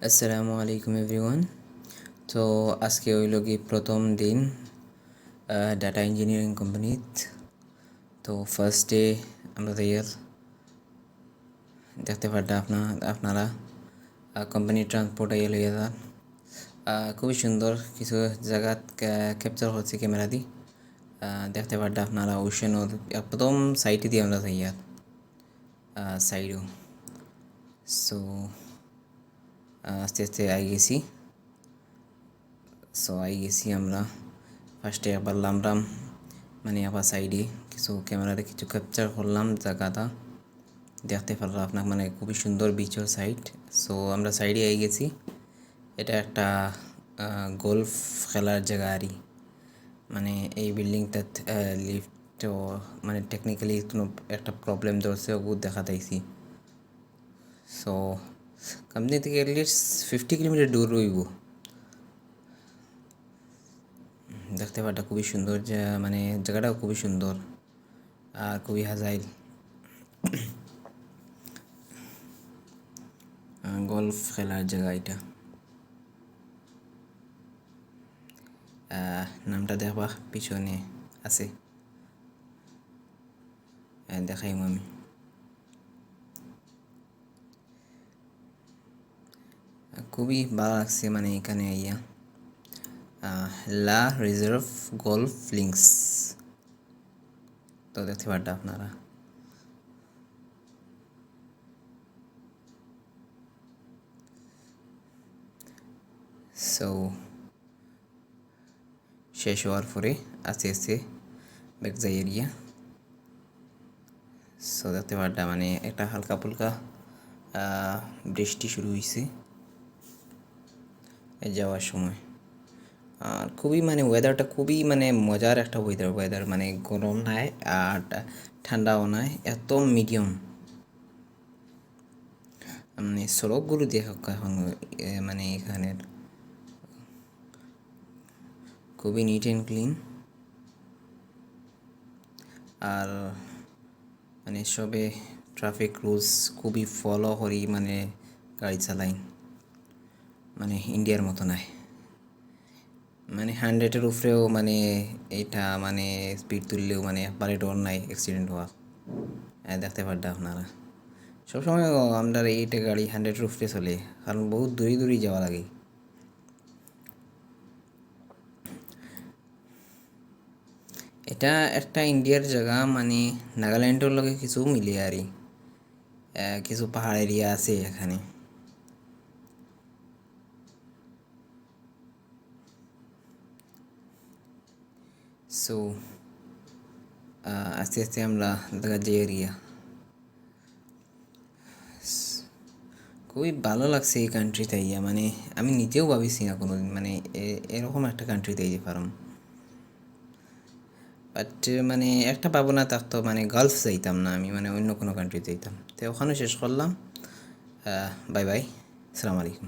আসসালামু আলাইকুম এভরিওয়ান। তো আজকে হইল কি প্রথম দিন ডাটা ইঞ্জিনিয়ারিং কোম্পানিত। তো ফার্স্ট ডে আমরা তৈয়ার দেখতে পারটা আপনারা কোম্পানি ট্রান্সপোর্ট আইয়া লইয়া যান। খুবই সুন্দর কিছু জায়গা ক্যাপচার হচ্ছে ক্যামেরা দিয়ে। দেখতে পারটা আপনারা ওশেনের প্রথম সাইটে দিয়ে আমরা তৈয়ার সাইডও। সো আস্তে আস্তে আই গেছি আমরা। ফার্স্টে আবার লামরাম মানে আবার সাইডে কিছু ক্যামেরাতে কিছু ক্যাপচার করলাম জায়গাটা দেখতে পারলাম আপনার মানে খুবই সুন্দর বিচের সাইড। সো আমরা সাইডে গেছি। এটা একটা গোলফ খেলার জায়গা আরই, মানে এই বিল্ডিংটাত লিফট মানে টেকনিক্যালি কোনো একটা প্রবলেম ধরছে ওগুলো দেখাতাইছি। সো কোম্পানি থেকে অ্যাটলিস্ট 50 কিলোমিটার দূর রইব। দেখতে পাওয়াটা খুবই সুন্দর, মানে জায়গাটাও খুবই সুন্দর আর খুবই হাজাইল। গল্ফ খেলার জায়গা এটা। নামটা দেখবা পিছনে আছে, দেখাইম আমি। খুবই ভালো লাগছে মানে এখানে আইয়া। লা রিজার্ভ গল্ফ লিঙ্কস, তো দেখতে পারটা আপনারা। সো শেষ হওয়ার পরে আস্তে আস্তে ব্যাক যাই এরিয়া। সো দেখতে পারটা মানে একটা হালকা ফুলকা বৃষ্টি শুরু হয়েছে যাওয়ার সময়। আর খুবই মানে ওয়েদারটা খুবই মানে মজার একটা ওয়েদার মানে গরম নাই আর ঠান্ডাও নাই, এত মিডিয়াম। মানে সড়কগুলো দেখো এখন মানে এখানের খুবই নিট অ্যান্ড ক্লিন। আর মানে সবে ট্রাফিক রুলস খুবই ফলো করি মানে গাড়ি চালাই, মানে ইন্ডিয়ার মতো নাই। মানে 100-এর উপরেও মানে এইটা মানে স্পিড তুললেও মানে একবারে ডর নাই অ্যাক্সিডেন্ট হওয়া। দেখতে পারটা আপনারা সবসময় আমরা এইটা গাড়ি 100-এর উপরে চলে, কারণ বহুত দূরে দূরে যাওয়া লাগে। এটা একটা ইন্ডিয়ার জায়গা, মানে নাগাল্যান্ডের লগে কিছু মিলে আরই, কিছু পাহাড় এরিয়া আছে এখানে। সো আস্তে আস্তে আমরা দেখা যে এরিয়া খুবই ভালো লাগছে এই কান্ট্রিতে ইয়া, মানে আমি নিজেও ভাবিছি না কোনো দিন মানে এরকম একটা কান্ট্রিতে যেতে পারম। বাট মানে একটা ভাবনা থাকতো মানে গালফ যাইতাম না আমি, মানে অন্য কোনো কান্ট্রিতে যাইতাম। তো ওখানে শেষ করলাম। বাই বাই, আসসালামু আলাইকুম।